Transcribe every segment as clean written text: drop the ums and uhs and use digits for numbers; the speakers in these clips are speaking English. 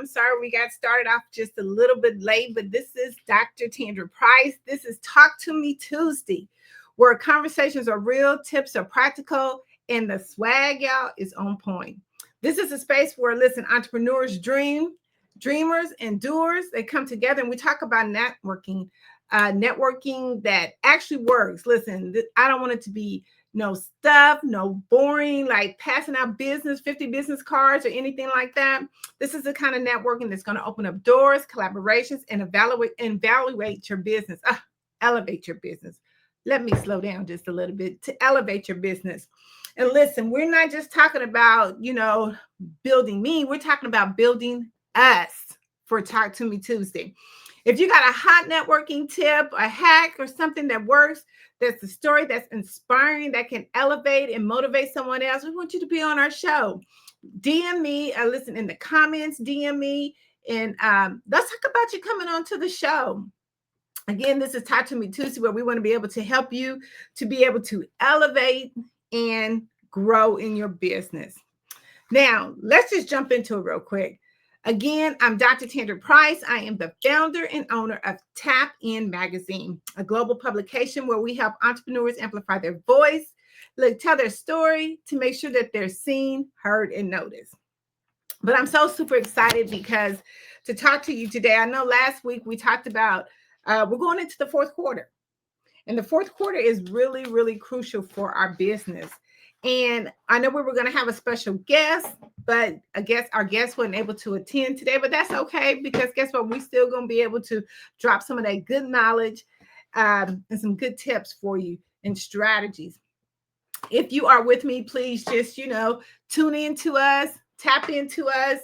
I'm sorry we got started off just a little bit late, but this is Dr. Tandra Price. This is Talk to Me Tuesday, where conversations are real, tips are practical, and the swag, y'all, is on point. This is a space where, listen, entrepreneurs dreamers, and doers, they come together and we talk about networking that actually works. Listen, I don't want it to be no stuff, no boring, like passing out 50 business cards or anything like that. This is the kind of networking that's going to open up doors, collaborations, and evaluate your business, elevate your business. Let me slow down just a little bit to elevate your business. And listen, we're not just talking about, building me. We're talking about building us for Talk to Me Tuesday. If you got a hot networking tip, a hack, or something that works, that's a story that's inspiring, that can elevate and motivate someone else, we want you to be on our show. DM me, listen, in the comments, DM me, and let's talk about you coming on to the show. Again, this is Talk to Me Tuesday, where we want to be able to help you to be able to elevate and grow in your business. Now, let's just jump into it real quick. Again, I'm Dr. Tandra Price. I am the founder and owner of Tap In Magazine, a global publication where we help entrepreneurs amplify their voice, tell their story to make sure that they're seen, heard, and noticed. But I'm so super excited because to talk to you today, I know last week we talked about we're going into the fourth quarter. And the fourth quarter is really, really crucial for our business. And I know we were going to have a special guest, but I guess our guest wasn't able to attend today, but that's okay, because guess what? We're still going to be able to drop some of that good knowledge and some good tips for you and strategies. If you are with me, please just, tune in to us, tap into us.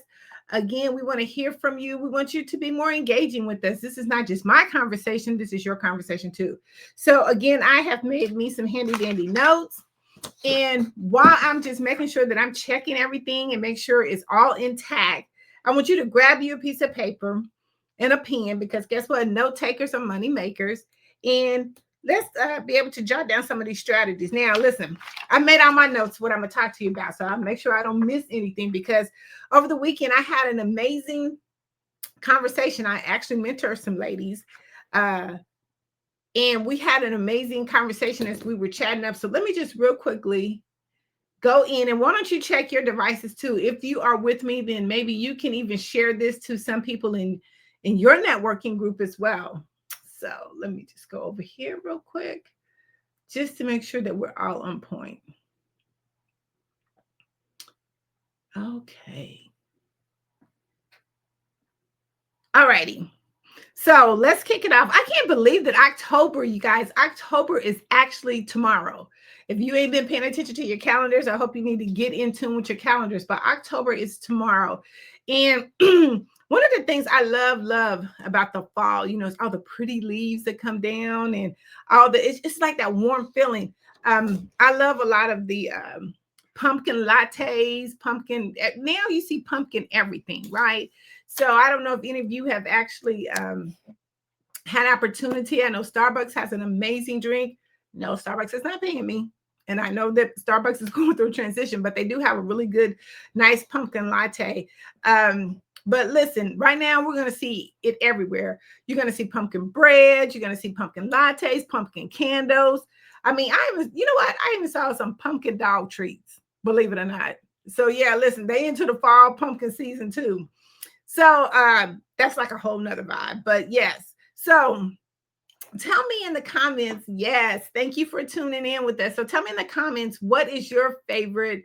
Again, we want to hear from you. We want you to be more engaging with us. This is not just my conversation. This is your conversation too. So again, I have made me some handy dandy notes. And while I'm just making sure that I'm checking everything and make sure it's all intact, I want you to grab you a piece of paper and a pen, because guess what? Note takers are money makers. And let's be able to jot down some of these strategies. Now, listen, I made all my notes, what I'm going to talk to you about. So I'll make sure I don't miss anything, because over the weekend, I had an amazing conversation. I actually mentored some ladies. And we had an amazing conversation as we were chatting up. So let me just real quickly go in, and why don't you check your devices too? If you are with me, then maybe you can even share this to some people in your networking group as well. So let me just go over here real quick, just to make sure that we're all on point. Okay. All righty. So let's kick it off. I can't believe that October, you guys, October is actually tomorrow. If you ain't been paying attention to your calendars, I hope you need to get in tune with your calendars. But October is tomorrow. And one of the things I love about the fall, it's all the pretty leaves that come down and all it's like that warm feeling. I love a lot of the pumpkin lattes, now you see pumpkin everything, right? So I don't know if any of you have actually had opportunity. I know Starbucks has an amazing drink. No, Starbucks is not paying me. And I know that Starbucks is going through a transition, but they do have a really good, nice pumpkin latte. But listen, right now we're going to see it everywhere. You're going to see pumpkin bread. You're going to see pumpkin lattes, pumpkin candles. I mean, I even saw some pumpkin dog treats, believe it or not. So yeah, listen, they into the fall pumpkin season too. So that's like a whole nother vibe, but yes. So tell me in the comments. Yes. Thank you for tuning in with us. So tell me in the comments, what is your favorite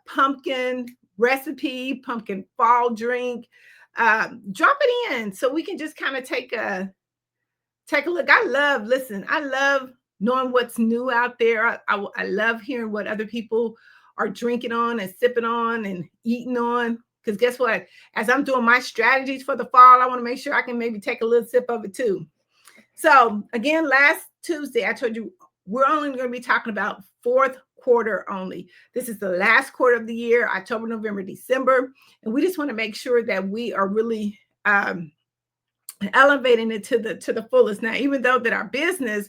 pumpkin recipe, pumpkin fall drink? Drop it in so we can just kind of take a look. I love knowing what's new out there. I love hearing what other people are drinking on and sipping on and eating on. Because guess what? As I'm doing my strategies for the fall, I want to make sure I can maybe take a little sip of it too. So again, last Tuesday, I told you we're only going to be talking about fourth quarter only. This is the last quarter of the year, October, November, December. And we just want to make sure that we are really elevating it to the fullest. Now, even though that our business,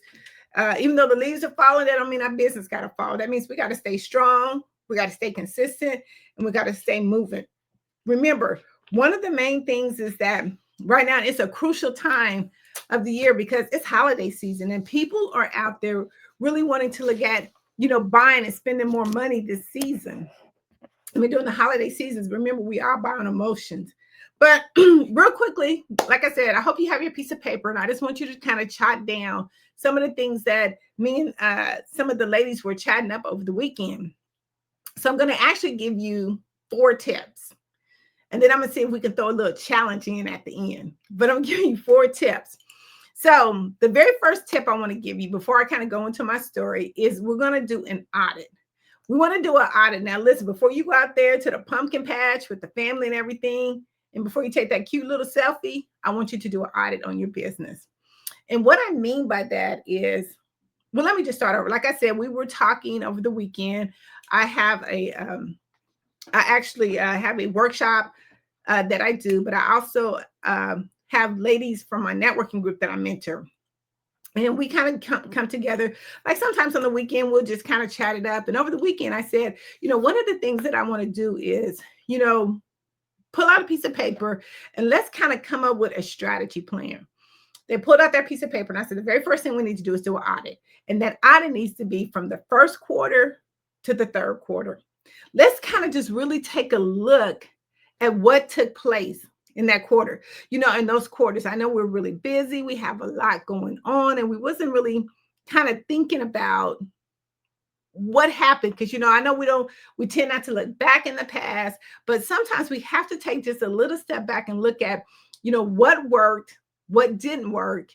even though the leaves are falling, that don't mean our business got to fall. That means we got to stay strong. We got to stay consistent, and we got to stay moving. Remember, one of the main things is that right now it's a crucial time of the year because it's holiday season and people are out there really wanting to look at, buying and spending more money this season. I mean, during the holiday seasons, remember, we are buying emotions. But real quickly, like I said, I hope you have your piece of paper, and I just want you to kind of jot down some of the things that me and some of the ladies were chatting up over the weekend. So I'm going to actually give you 4 tips. And then I'm going to see if we can throw a little challenge in at the end. But I'm giving you 4 tips. So the very first tip I want to give you before I kind of go into my story is we're going to do an audit. We want to do an audit. Now, listen, before you go out there to the pumpkin patch with the family and everything, and before you take that cute little selfie, I want you to do an audit on your business. And what I mean by that is, well, let me just start over. Like I said, we were talking over the weekend. I have I actually have a workshop that I do, but I also have ladies from my networking group that I mentor. And we kind of come together. Like sometimes on the weekend, we'll just kind of chat it up. And over the weekend, I said, one of the things that I want to do is, pull out a piece of paper and let's kind of come up with a strategy plan. They pulled out that piece of paper and I said, the very first thing we need to do is do an audit. And that audit needs to be from the first quarter to the third quarter. Let's kind of just really take a look at what took place in that quarter. In those quarters, I know we're really busy. We have a lot going on and we wasn't really kind of thinking about what happened because I know we tend not to look back in the past, but sometimes we have to take just a little step back and look at what worked, what didn't work,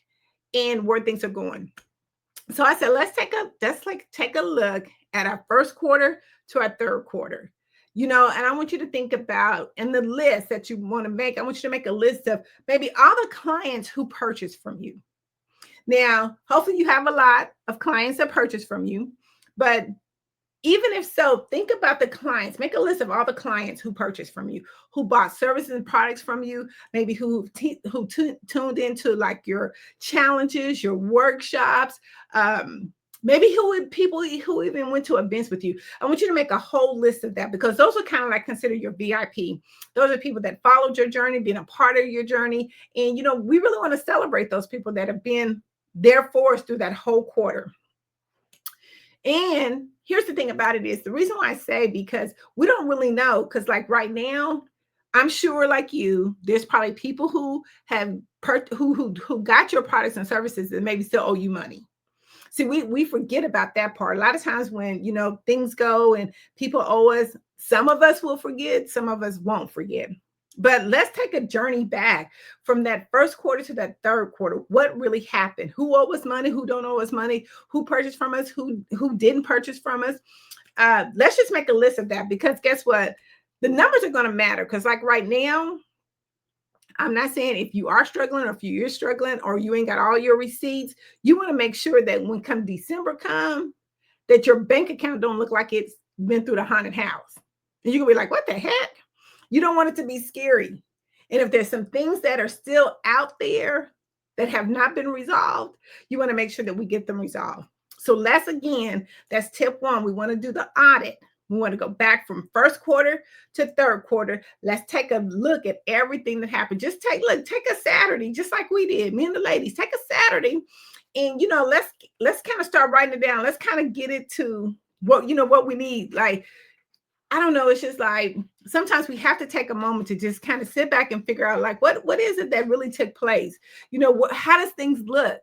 and where things are going. So I said, let's take a look at our first quarter to our third quarter. And I want you to think about in the list that you want to make, I want you to make a list of maybe all the clients who purchased from you. Now, hopefully you have a lot of clients that purchase from you, but even if so, think about the clients. Make a list of all the clients who purchased from you, who bought services and products from you, maybe who tuned into like your challenges, your workshops, maybe people who even went to events with you. I want you to make a whole list of that because those are kind of like considered your VIP. Those are people that followed your journey, been a part of your journey. And, we really want to celebrate those people that have been there for us through that whole quarter. And here's the thing about it is the reason why I say, because we don't really know, because like right now, I'm sure like you, there's probably people who have who got your products and services and maybe still owe you money. See, we forget about that part. A lot of times when, things go and people owe us, some of us will forget, some of us won't forget. But let's take a journey back from that first quarter to that third quarter. What really happened? Who owe us money? Who don't owe us money? Who purchased from us? Who didn't purchase from us? Let's just make a list of that because guess what? The numbers are going to matter because like right now, I'm not saying if you are struggling or if you're struggling or you ain't got all your receipts, you want to make sure that when come December come, that your bank account don't look like it's been through the haunted house. And you're going to be like, what the heck? You don't want it to be scary. And if there's some things that are still out there that have not been resolved, you want to make sure that we get them resolved. So that's tip 1. We want to do the audit. We want to go back from first quarter to third quarter. Let's take a look at everything that happened. Just take a Saturday, just like we did, me and the ladies, take a Saturday and, let's kind of start writing it down. Let's kind of get it to what we need. Like, I don't know. It's just like sometimes we have to take a moment to just kind of sit back and figure out like what is it that really took place? How does things look?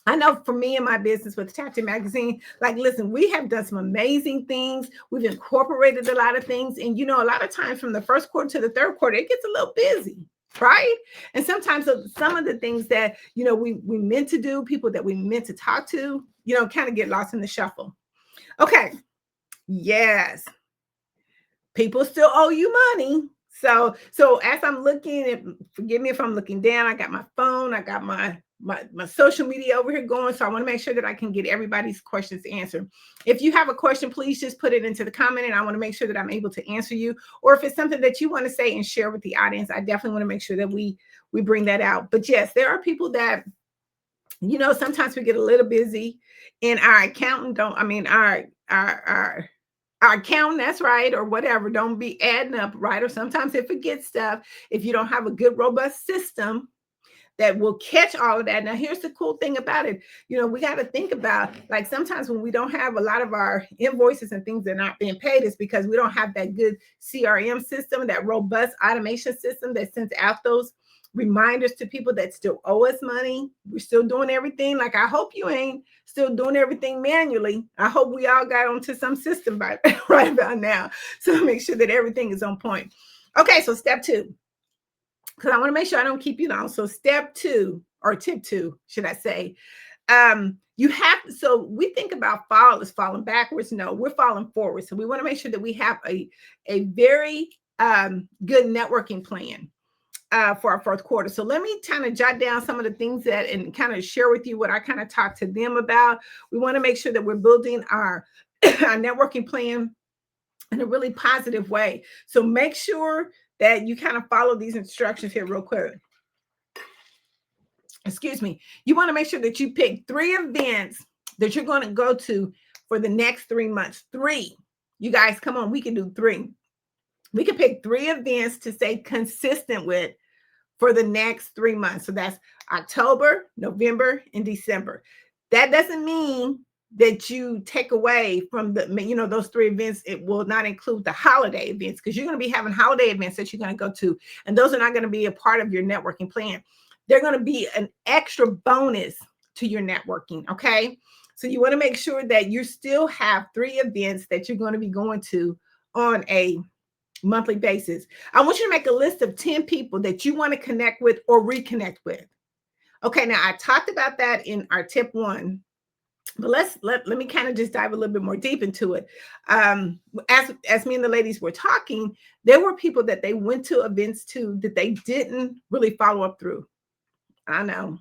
I know for me and my business with Tap Magazine, like, listen, we have done some amazing things. We've incorporated a lot of things. And, a lot of times from the first quarter to the third quarter, it gets a little busy, right? And sometimes some of the things that, we meant to do, people that we meant to talk to, kind of get lost in the shuffle. Okay. Yes. People still owe you money. So as I'm looking, forgive me if I'm looking down, I got my phone, I got my social media over here going. So I want to make sure that I can get everybody's questions answered. If you have a question, please just put it into the comment and I want to make sure that I'm able to answer you. Or if it's something that you want to say and share with the audience, I definitely want to make sure that we bring that out. But yes, there are people that, sometimes we get a little busy and our accountant our our accountant, that's right, or whatever. Don't be adding up, right? Or sometimes they forget stuff. If you don't have a good, robust system that will catch all of that. Now, here's the cool thing about it. We got to think about, like, sometimes when we don't have a lot of our invoices and things that are not being paid, is because we don't have that good CRM system, that robust automation system that sends out those reminders to people that still owe us money. We're still doing everything. Like, I hope you ain't still doing everything manually. I hope we all got onto some system right about now. So make sure that everything is on point. Okay, so step 2, because I want to make sure I don't keep you long. So step 2, or tip 2, should I say, you have, so we think about fall as falling backwards. No, we're falling forward. So we want to make sure that we have a very good networking plan for our fourth quarter. So let me kind of jot down some of the things that, and kind of share with you what I kind of talked to them about. We want to make sure that we're building our networking plan in a really positive way. So make sure that you kind of follow these instructions here real quick. Excuse me. You want to make sure that you pick 3 events that you're going to go to for the next 3 months. 3. You guys, come on, we can do 3. We can pick 3 events to stay consistent with for the next 3 months. So that's October, November, and December. That doesn't mean that you take away from those 3 events. It will not include the holiday events, because you're going to be having holiday events that you're going to go to, and those are not going to be a part of your networking plan. They're going to be an extra bonus to your networking. Okay, so you want to make sure that you still have 3 events that you're going to be going to on a monthly basis. I want you to make a list of 10 people that you want to connect with or reconnect with. Okay, now I talked about that in our tip 1, but let me kind of just dive a little bit more deep into it. As me and the ladies were talking, there were people that they went to events to that they didn't really follow up through. I know.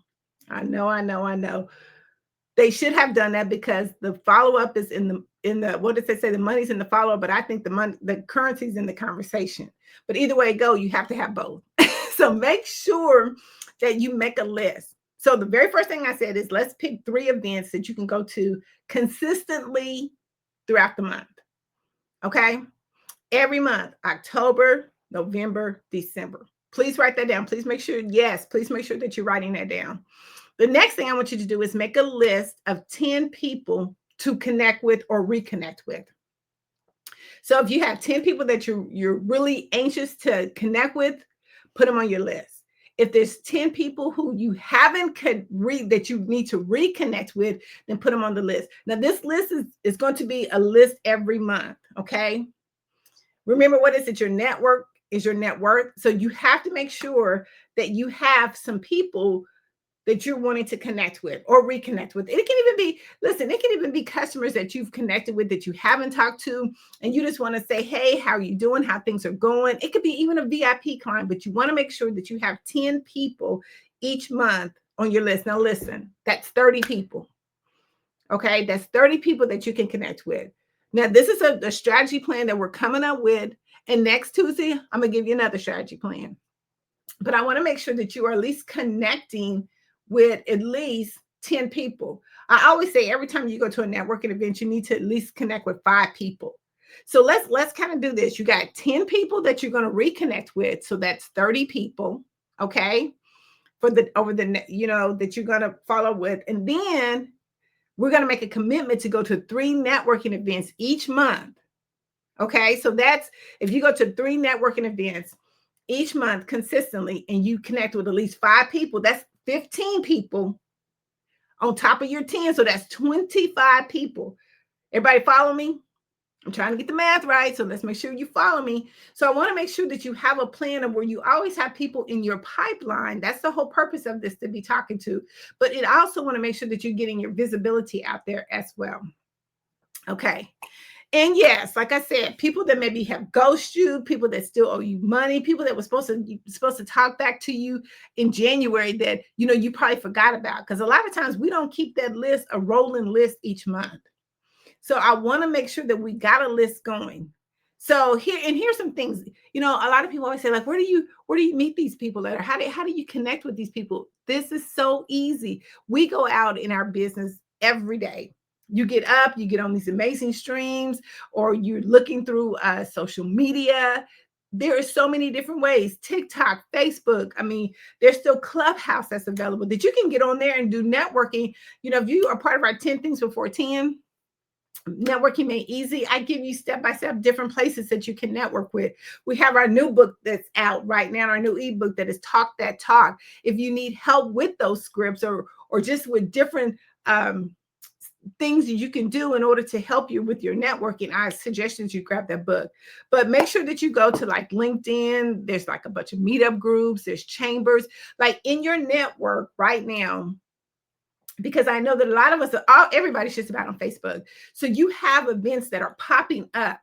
They should have done that, because the follow-up is in the, what did they say? The money's in the follow-up, but I think the currency's in the conversation. But either way it go, you have to have both. So make sure that you make a list. So the very first thing I said is, let's pick 3 events that you can go to consistently throughout the month. Okay? Every month, October, November, December. Please write that down. Please make sure that you're writing that down. The next thing I want you to do is make a list of 10 people to connect with or reconnect with. So if you have 10 people that you're really anxious to connect with, put them on your list. If there's 10 people who you haven't that you need to reconnect with, then put them on the list. Now, this list is going to be a list every month, okay? Remember, what is it? Your network is your net worth. So you have to make sure that you have some people that you're wanting to connect with or reconnect with. It can even be customers that you've connected with that you haven't talked to, and you just want to say, hey, how are you doing? How things are going? It could be even a VIP client, but you want to make sure that you have 10 people each month on your list. Now, listen, that's 30 people. Okay, that's 30 people that you can connect with. Now, this is a strategy plan that we're coming up with, and next Tuesday, I'm going to give you another strategy plan. But I want to make sure that you are at least connecting with at least 10 people. I always say, every time you go to a networking event, you need to at least connect with 5 people. So let's kind of do this. You got 10 people that you're going to reconnect with. So that's 30 people. Okay. That you're going to follow with. And then we're going to make a commitment to go to 3 networking events each month. Okay. So that's, if you go to 3 networking events each month consistently, and you connect with at least 5 people, that's 15 people on top of your 10. So that's 25 people. Everybody follow me? I'm trying to get the math right. So let's make sure you follow me. So I want to make sure that you have a plan of where you always have people in your pipeline. That's the whole purpose of this, to be talking to. But it also want to make sure that you're getting your visibility out there as well. Okay. And yes, like I said, people that maybe have ghosted you, people that still owe you money, people that were supposed to talk back to you in January that, you probably forgot about. Because a lot of times we don't keep that list, a rolling list each month. So I want to make sure that we got a list going. So here's some things, a lot of people always say, like, where do you meet these people at? Or how do you connect with these people? This is so easy. We go out in our business every day. You get up, you get on these amazing streams, or you're looking through social media. There are so many different ways. TikTok, Facebook. I mean, there's still Clubhouse that's available that you can get on there and do networking. You know, if you are part of our 10 things before 10, networking made easy, I give you step-by-step different places that you can network with. We have our new book that's out right now, our new ebook that is Talk That Talk. If you need help with those scripts, or just with different things that you can do in order to help you with your networking, I suggest that you grab that book. But make sure that you go to like LinkedIn. There's like a bunch of meetup groups, there's chambers, like in your network right now, because I know that a lot of us, everybody's just about on Facebook. So you have events that are popping up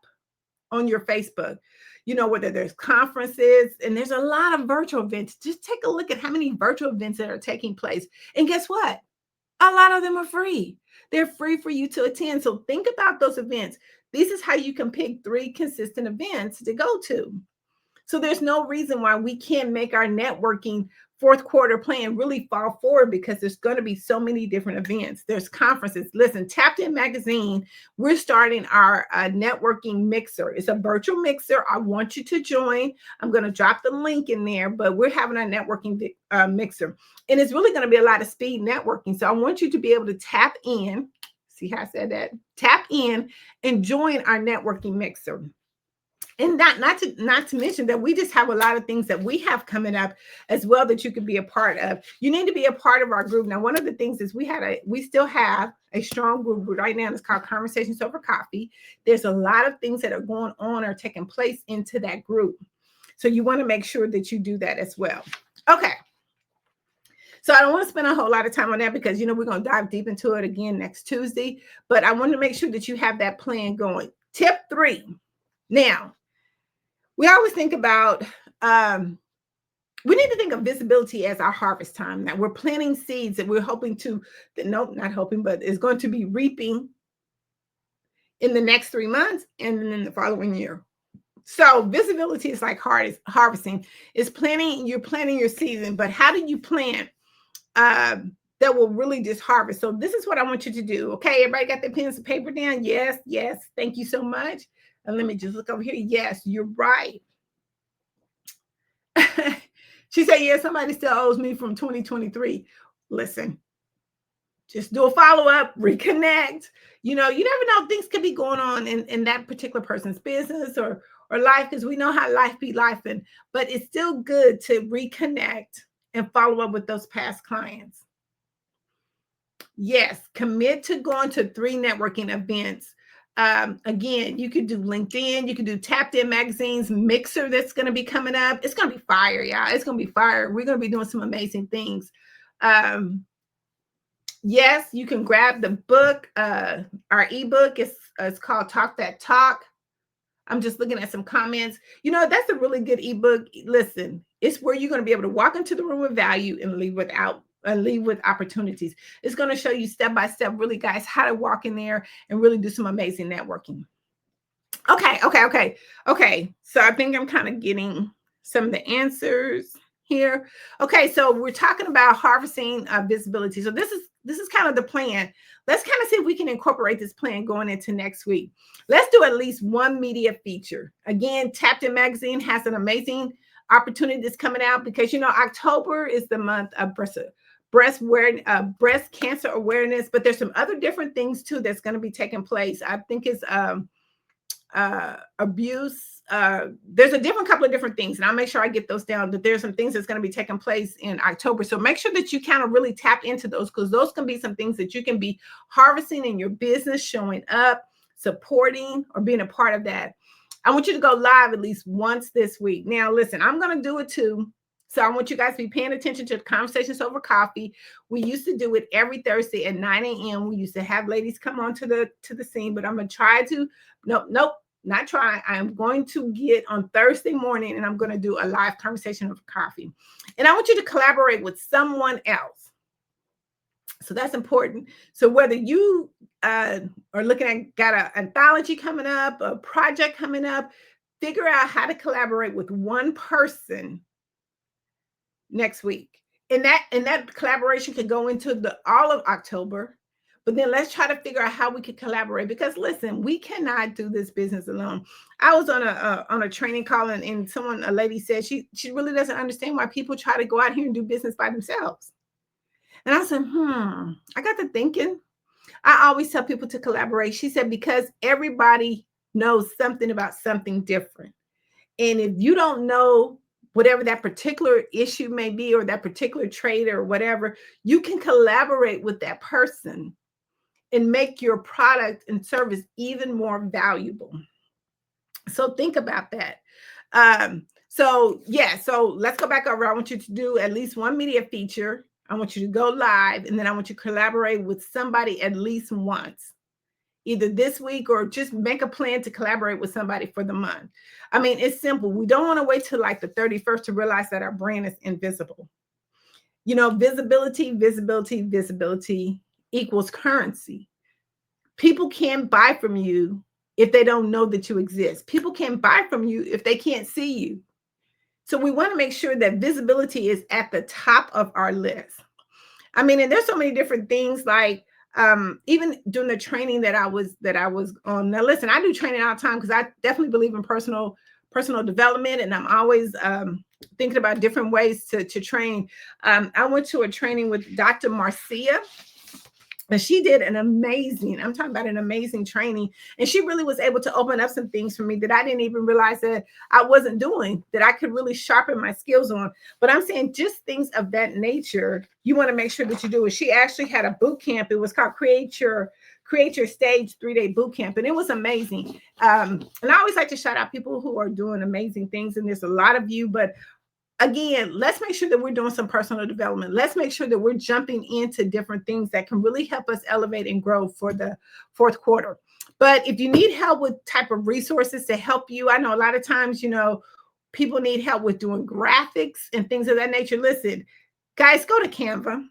on your Facebook, you know, whether there's conferences, and there's a lot of virtual events. Just take a look at how many virtual events that are taking place. And guess what? A lot of them are free. They're free for you to attend. So think about those events. This is how you can pick 3 consistent events to go to. So there's no reason why we can't make our networking fourth quarter plan really fall forward, because there's going to be so many different events. There's conferences. Listen, Tapped In Magazine, we're starting our networking mixer. It's a virtual mixer. I want you to join. I'm going to drop the link in there, but we're having a networking mixer. And it's really going to be a lot of speed networking. So I want you to be able to tap in. See how I said that? Tap in and join our networking mixer. And not to mention that we just have a lot of things that we have coming up as well that you could be a part of. You need to be a part of our group. Now, one of the things is we still have a strong group right now. It's called Conversations Over Coffee. There's a lot of things that are going on or taking place into that group. So you want to make sure that you do that as well. Okay. So I don't want to spend a whole lot of time on that, because, you know, we're going to dive deep into it again next Tuesday. But I want to make sure that you have that plan going. Tip 3. Now, we always think about, we need to think of visibility as our harvest time. Now we're planting seeds that we're hoping to, not hoping, but is going to be reaping in the next 3 months and then in the following year. So visibility is like harvesting. It's planting, you're planting your season, but how do you plant that will really just harvest? So this is what I want you to do. Okay, everybody got their pens and paper down? Yes, yes. Thank you so much. And let me just look over here. Yes, you're right. She said, yeah, somebody still owes me from 2023. Listen, just do a follow-up, reconnect. You know, you never know, things could be going on in that particular person's business or life, because we know how life be life. But it's still good to reconnect and follow up with those past clients. Yes, commit to going to 3 networking events. Again, you could do LinkedIn, you could do Tapped In Magazine's mixer that's going to be coming up. It's going to be fire, y'all. It's going to be fire. We're going to be doing some amazing things. Yes, you can grab the book. Our ebook is called Talk That Talk. I'm just looking at some comments. You know, that's a really good ebook. Listen, it's where you're going to be able to walk into the room with value and leave with opportunities. It's going to show you step by step, really, guys, how to walk in there and really do some amazing networking. Okay. So I think I'm kind of getting some of the answers here. Okay, so we're talking about harvesting visibility. So this is kind of the plan. Let's kind of see if we can incorporate this plan going into next week. Let's do at least 1 media feature. Again, Tapped In Magazine has an amazing opportunity that's coming out, because, you know, October is the month of breast cancer awareness, but there's some other different things too that's going to be taking place. I think it's abuse. There's a couple of different things, and I'll make sure I get those down. That there's some things that's going to be taking place in October. So make sure that you kind of really tap into those, because those can be some things that you can be harvesting in your business, showing up, supporting, or being a part of that. I want you to go live at least once this week. Now, listen, I'm going to do it too. So I want you guys to be paying attention to the Conversations Over Coffee. We used to do it every Thursday at 9 a.m. We used to have ladies come on to the scene, but I'm going to try to, not try. I'm going to get on Thursday morning, and I'm going to do a live conversation over coffee. And I want you to collaborate with someone else. So that's important. So whether you are looking at, got an anthology coming up, a project coming up, figure out how to collaborate with one person next week. And that collaboration can go into all of October, But then let's try to figure out how we could collaborate, because listen, we cannot do this business alone. I was on a training call, and a lady said she really doesn't understand why people try to go out here and do business by themselves. And I said, I got to thinking. I always tell people to collaborate. She said, because everybody knows something about something different. And if you don't know whatever that particular issue may be, or that particular trade or whatever, you can collaborate with that person and make your product and service even more valuable. So think about that. So let's go back over. I want you to do at least one media feature. I want you to go live, and then I want you to collaborate with somebody at least once, either this week, or just make a plan to collaborate with somebody for the month. I mean, it's simple. We don't want to wait till like the 31st to realize that our brand is invisible. You know, visibility equals currency. People can't buy from you if they don't know that you exist. People can't buy from you if they can't see you. So we want to make sure that visibility is at the top of our list. I mean, and there's so many different things, like even doing the training that I was on. Now, listen, I do training all the time because I definitely believe in personal development, and I'm always thinking about different ways to train. I went to a training with Dr. Marcia. And she did I'm talking about an amazing training. And she really was able to open up some things for me that I didn't even realize that I wasn't doing, that I could really sharpen my skills on. But I'm saying just things of that nature, you want to make sure that you do it. She actually had a boot camp. It was called Create Your Stage 3-day boot camp. And it was amazing. And I always like to shout out people who are doing amazing things. And there's a lot of you, but again, let's make sure that we're doing some personal development. Let's make sure that we're jumping into different things that can really help us elevate and grow for the fourth quarter. But if you need help with type of resources to help you, I know a lot of times, people need help with doing graphics and things of that nature. Listen, guys, go to Canva.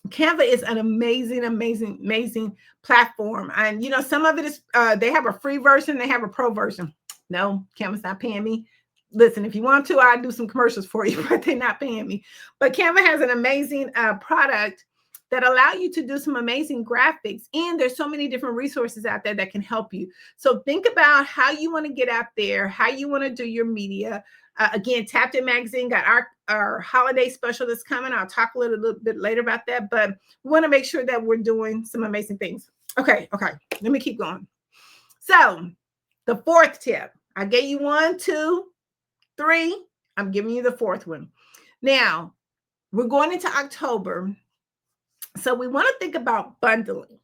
Canva is an amazing platform. And, some of it is, they have a free version, they have a pro version. No, Canva's not paying me. Listen, if you want to, I'll do some commercials for you, but they're not paying me. But Canva has an amazing product that allow you to do some amazing graphics. And there's so many different resources out there that can help you. So think about how you want to get out there, how you want to do your media. Again, Tapped In Magazine got our holiday special that's coming. I'll talk a little bit later about that, but we want to make sure that we're doing some amazing things. Okay. Let me keep going. So the fourth tip, I gave you 1, 2, 3. I'm giving you the fourth one. Now, we're going into October. So we want to think about bundling.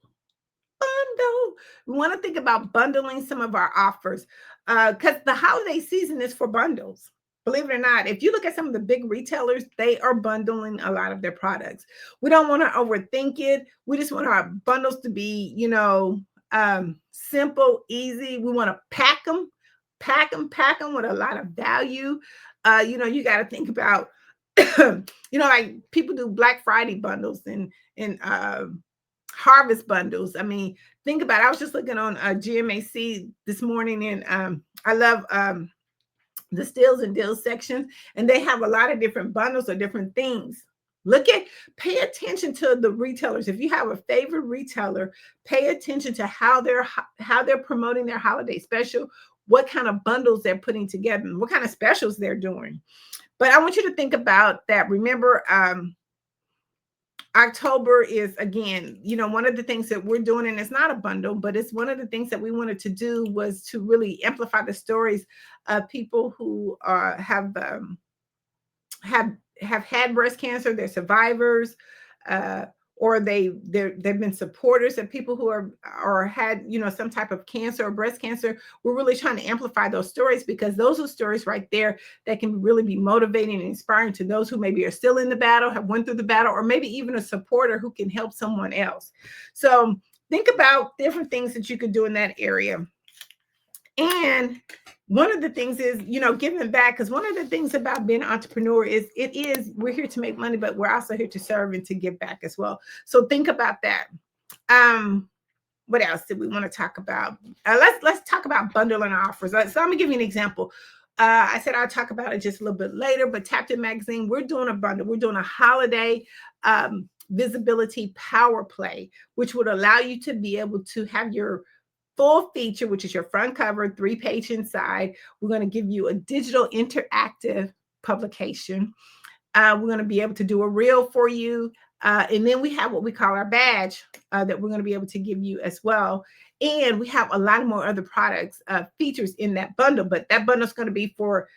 We want to think about bundling some of our offers because the holiday season is for bundles. Believe it or not, if you look at some of the big retailers, they are bundling a lot of their products. We don't want to overthink it. We just want our bundles to be, simple, easy. We want to pack them with a lot of value. You got to think about, like people do Black Friday bundles and harvest bundles. I mean, think about it. I was just looking on GMAC this morning, and I love the steals and deals section, and they have a lot of different bundles or different things. Pay attention to the retailers. If you have a favorite retailer, pay attention to how they're promoting their holiday special, what kind of bundles they're putting together, and what kind of specials they're doing. But I want you to think about that. Remember, October is, again, one of the things that we're doing, and it's not a bundle, but it's one of the things that we wanted to do was to really amplify the stories of people who have had breast cancer, they're survivors, or they've been supporters of people who are had some type of cancer or breast cancer. We're really trying to amplify those stories, because those are stories right there that can really be motivating and inspiring to those who maybe are still in the battle, have went through the battle, or maybe even a supporter who can help someone else. So think about different things that you could do in that area. And one of the things is, giving back, because one of the things about being an entrepreneur is we're here to make money, but we're also here to serve and to give back as well. So think about that. What else did we want to talk about? Let's talk about bundling offers. So I'm gonna give you an example. I said I'll talk about it just a little bit later, but Tapped In Magazine, we're doing a bundle. We're doing a holiday visibility power play, which would allow you to be able to have your full feature, which is your front cover, 3-page inside. We're going to give you a digital interactive publication. We're going to be able to do a reel for you. And then we have what we call our badge that we're going to be able to give you as well. And we have a lot more other products, features in that bundle, but that bundle is going to be for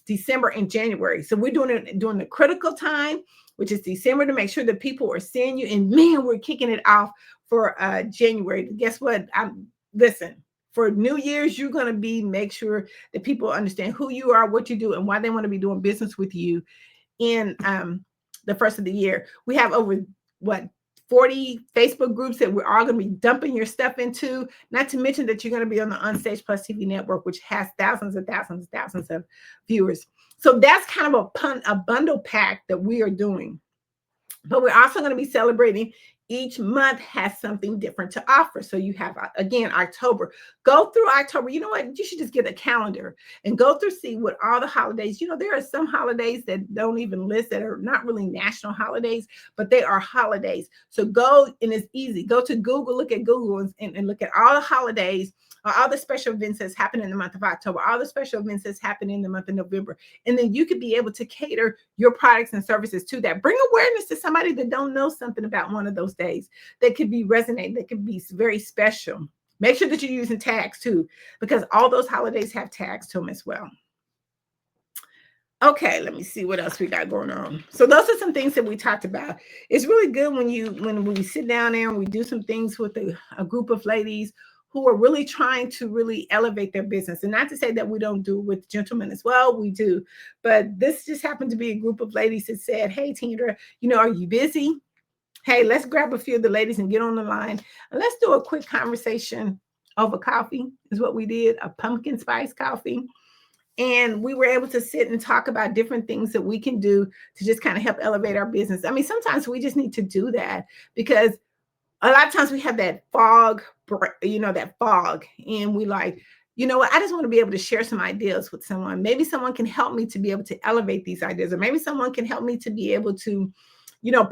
December and January. So we're doing it during the critical time, which is December, to make sure that people are seeing you. And man, we're kicking it off for January. Guess what? Listen, for New Year's, you're going to make sure that people understand who you are, what you do, and why they want to be doing business with you in the first of the year. We have over 40 Facebook groups that we're all going to be dumping your stuff into, not to mention that you're going to be on the Unstage Plus TV network, which has thousands and thousands and thousands of viewers. So that's kind of a bundle pack that we are doing. But we're also going to be celebrating. Each month has something different to offer. So you have, again, October. Go through October. You know what? You should just get a calendar and go through, see what all the holidays, there are some holidays that don't even list, that are not really national holidays, but they are holidays. So go, and it's easy. Go to Google, look at Google and look at all the holidays, all the special events that's happening in the month of October, all the special events that's happening in the month of November. And then you could be able to cater your products and services to that. Bring awareness to somebody that don't know something about one of those days that could be resonating, that could be very special. Make sure that you're using tags too, because all those holidays have tags to them as well. Okay, let me see what else we got going on. So those are some things that we talked about. It's really good when we sit down there and we do some things with a group of ladies who are really trying to really elevate their business. And not to say that we don't do with gentlemen as well, we do. But this just happened to be a group of ladies that said, hey, Tindra, are you busy? Hey, let's grab a few of the ladies and get on the line. And let's do a quick conversation over coffee, is what we did, a pumpkin spice coffee. And we were able to sit and talk about different things that we can do to just kind of help elevate our business. I mean, sometimes we just need to do that, because a lot of times we have that fog, and we like, I just want to be able to share some ideas with someone. Maybe someone can help me to be able to elevate these ideas, or maybe someone can help me to be able to,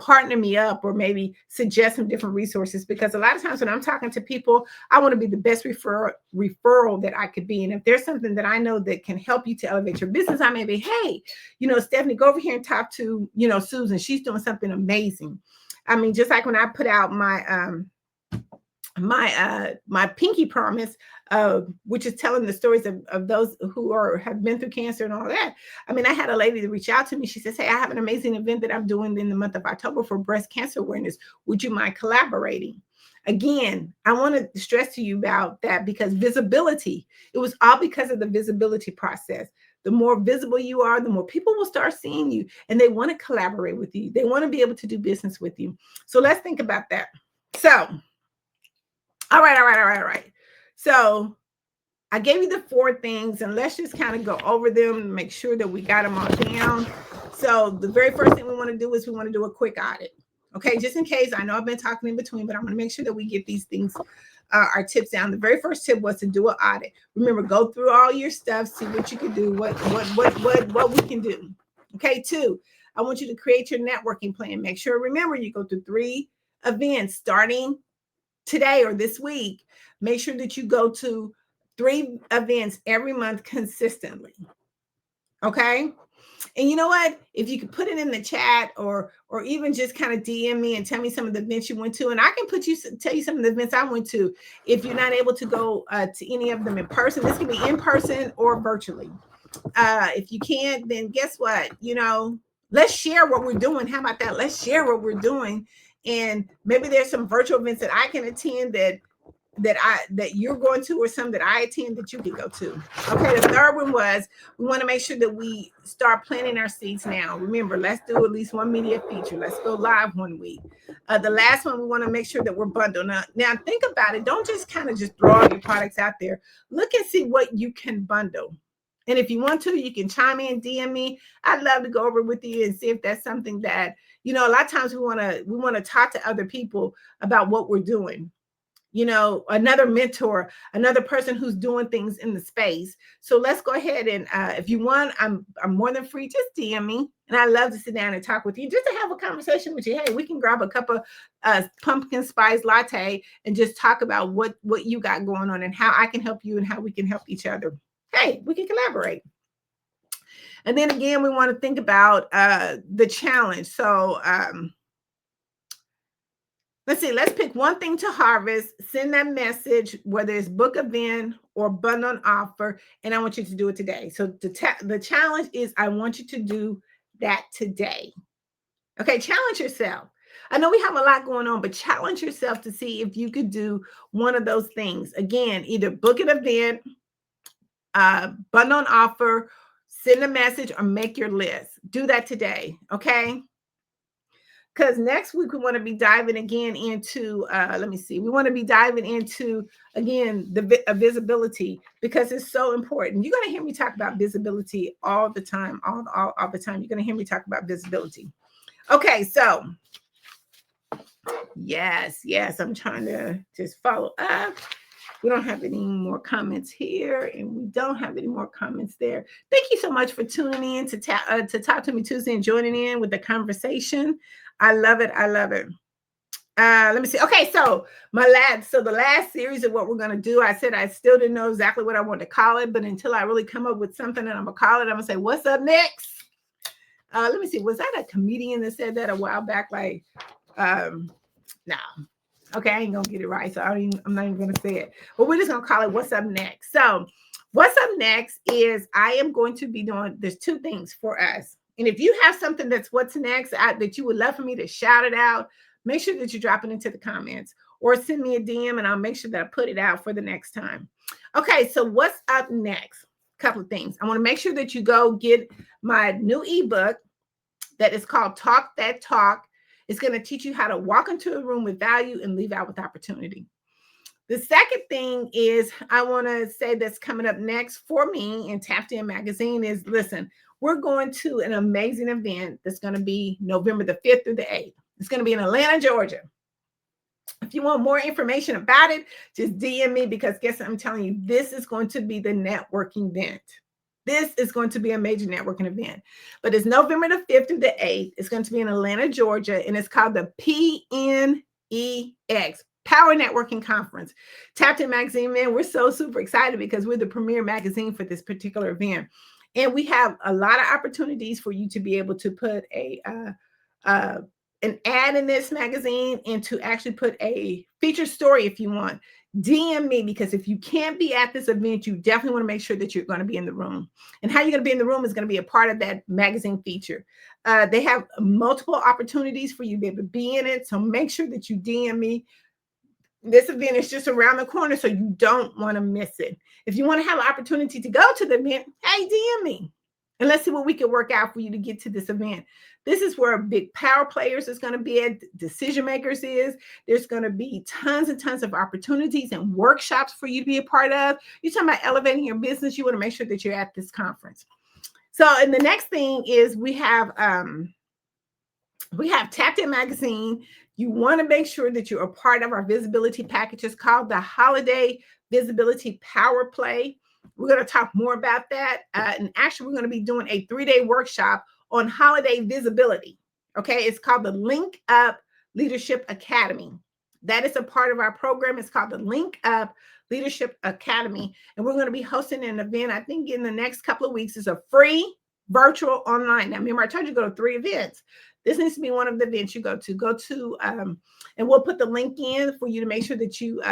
partner me up, or maybe suggest some different resources. Because a lot of times when I'm talking to people, I want to be the best referral that I could be. And if there's something that I know that can help you to elevate your business, I may be, hey, Stephanie, go over here and talk to, Susan. She's doing something amazing. I mean, just like when I put out my my pinky promise, which is telling the stories of those who have been through cancer and all that. I mean, I had a lady to reach out to me. She says, hey, I have an amazing event that I'm doing in the month of October for breast cancer awareness. Would you mind collaborating? Again, I want to stress to you about that, because visibility, it was all because of the visibility process. The more visible you are, the more people will start seeing you, and they want to collaborate with you. They want to be able to do business with you. So let's think about that. So, all right. So I gave you the 4 things, and let's just kind of go over them and make sure that we got them all down. So the very first thing we want to do is we want to do a quick audit. Okay, just in case. I know I've been talking in between, but I'm going to make sure that we get these things, our tips down. The very first tip was to do an audit. Remember, go through all your stuff, see what you can do, what we can do. Okay, 2, I want you to create your networking plan. Make sure, remember, you go to 3 events starting today or this week. Make sure that you go to 3 events every month consistently. Okay. And you know what? If you could put it in the chat, or even just kind of DM me and tell me some of the events you went to, and I can tell you some of the events I went to. If you're not able to go to any of them in person, this can be in person or virtually. If you can't, then guess what? Let's share what we're doing. How about that? Let's share what we're doing. And maybe there's some virtual events that I can attend that you're going to, or some that I attend that you can go to. Okay, the third one was, we want to make sure that we start planting our seeds now. Remember, let's do at least 1 media feature. Let's go live 1 week. The last one, we want to make sure that we're bundled. Now think about it. Don't just kind of just throw all your products out there. Look and see what you can bundle. And if you want to, you can chime in, DM me. I'd love to go over with you and see if that's something that, a lot of times we want to talk to other people about what we're doing. another mentor, another person who's doing things in the space. So let's go ahead and if you want, I'm more than free. Just DM me, and I love to sit down and talk with you, just to have a conversation with you. Hey, we can grab a cup of pumpkin spice latte and just talk about what you got going on and how I can help you and how we can help each other. Hey, we can collaborate. And then again, we want to think about the challenge. So let's see, let's pick one thing to harvest, send that message, whether it's book event or bundle on offer, and I want you to do it today. So the challenge is I want you to do that today. Okay, challenge yourself. I know we have a lot going on, but challenge yourself to see if you could do one of those things. Again, either book an event, bundle on offer, send a message, or make your list. Do that today, okay? Because next week we want to be diving again into, let me see, we want to be diving into, again, the visibility, because it's so important. You're going to hear me talk about visibility all the time, all the time. You're going to hear me talk about visibility. Okay, so yes, I'm trying to just follow up. We don't have any more comments here, and we don't have any more comments there. Thank you so much for tuning in to Talk to Me Tuesday and joining in with the conversation. I love it. I love it. Let me see. Okay, so the last series of what we're going to do, I said I still didn't know exactly what I wanted to call it, but until I really come up with something that I'm going to call it, I'm going to say, what's up next? Let me see. Was that a comedian that said that a while back? Like, no. Okay, I ain't gonna get it right, so I'm not even gonna say it. But we're just gonna call it what's up next. So what's up next is I am going to be doing, there's two things for us. And if you have something that's what's next that you would love for me to shout it out, make sure that you drop it into the comments or send me a DM, and I'll make sure that I put it out for the next time. Okay, so what's up next? A couple of things. I want to make sure that you go get my new ebook that is called Talk That Talk. It's going to teach you how to walk into a room with value and leave out with opportunity. The second thing is I want to say that's coming up next for me in Tapped In Magazine is, listen, we're going to an amazing event that's going to be November the 5th through the 8th. It's going to be in Atlanta, Georgia. If you want more information about it, just DM me, because guess what? I'm telling you, this is going to be the networking event. This is going to be a major networking event, but it's November the 5th through the 8th. It's going to be in Atlanta, Georgia, and it's called the PNEX, Power Networking Conference. Tapped In Magazine, man, we're so super excited because we're the premier magazine for this particular event. And we have a lot of opportunities for you to be able to put an ad in this magazine and to actually put a feature story if you want. DM me, because if you can't be at this event, you definitely want to make sure that you're going to be in the room. And how you're going to be in the room is going to be a part of that magazine feature. They have multiple opportunities for you to be able to be in it. So make sure that you DM me. This event is just around the corner, so you don't want to miss it. If you want to have an opportunity to go to the event, hey, DM me. And let's see what we can work out for you to get to this event. This is where big power players is going to be at, decision makers is. There's going to be tons and tons of opportunities and workshops for you to be a part of. You're talking about elevating your business. You want to make sure that you're at this conference. So, and the next thing is we have Tapped In Magazine. You want to make sure that you're a part of our visibility package. It's called the Holiday Visibility Power Play. We're going to talk more about that. And actually, we're going to be doing a 3-day workshop on holiday visibility. Okay, it's called the Link Up Leadership Academy. That is a part of our program. It's called the Link Up Leadership Academy. And we're going to be hosting an event, I think, in the next couple of weeks. It's a free virtual online. Now, remember, I told you to go to 3 events. This needs to be one of the events you go to. And we'll put the link in for you to make sure that you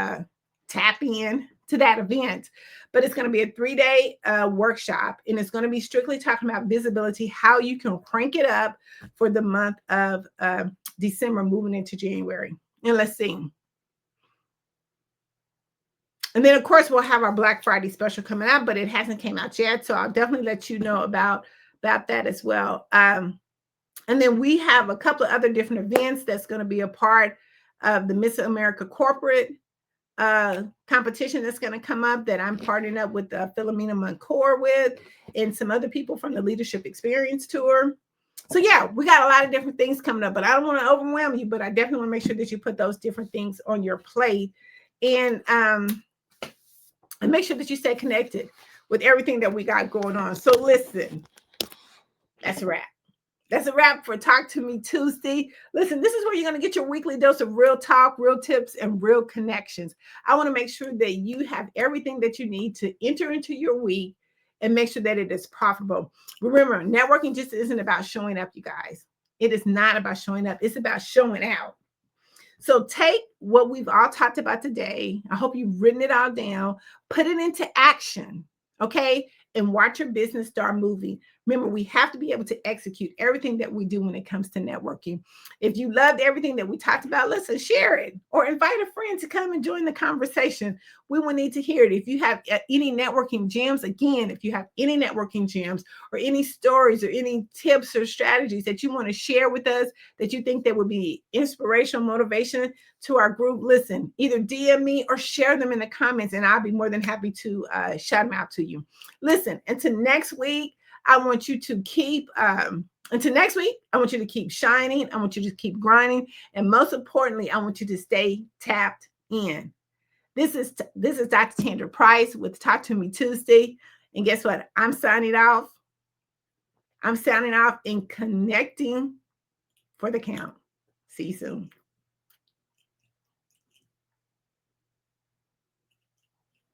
tap in to that event. But it's going to be a 3-day workshop, and it's going to be strictly talking about visibility, how you can crank it up for the month of December moving into January. And let's see. And then, of course, we'll have our Black Friday special coming out, but it hasn't came out yet. So I'll definitely let you know about that as well. And then we have a couple of other different events that's going to be a part of the Miss America Corporate competition that's going to come up, that I'm partnering up with Philomena Moncor with, and some other people from the Leadership Experience Tour. So yeah, we got a lot of different things coming up, but I don't want to overwhelm you, but I definitely want to make sure that you put those different things on your plate And make sure that you stay connected with everything that we got going on. So listen, that's a wrap. That's a wrap for Talk to Me Tuesday. Listen, this is where you're going to get your weekly dose of real talk, real tips, and real connections. I want to make sure that you have everything that you need to enter into your week and make sure that it is profitable. Remember, networking just isn't about showing up, you guys. It is not about showing up. It's about showing out. So take what we've all talked about today. I hope you've written it all down, put it into action, okay? And watch your business start moving. Remember, we have to be able to execute everything that we do when it comes to networking. If you loved everything that we talked about, listen, share it or invite a friend to come and join the conversation. We will need to hear it. If you have any networking gems, again, if you have any networking gems or any stories or any tips or strategies that you want to share with us that you think that would be inspirational motivation to our group, listen, either DM me or share them in the comments and I'll be more than happy to shout them out to you. Listen, until next week, I want you to keep until next week, I want you to keep shining. I want you to keep grinding. And most importantly, I want you to stay tapped in. This is Dr. Tandra Price with Talk to Me Tuesday. And guess what? I'm signing off. I'm signing off and connecting for the count. See you soon.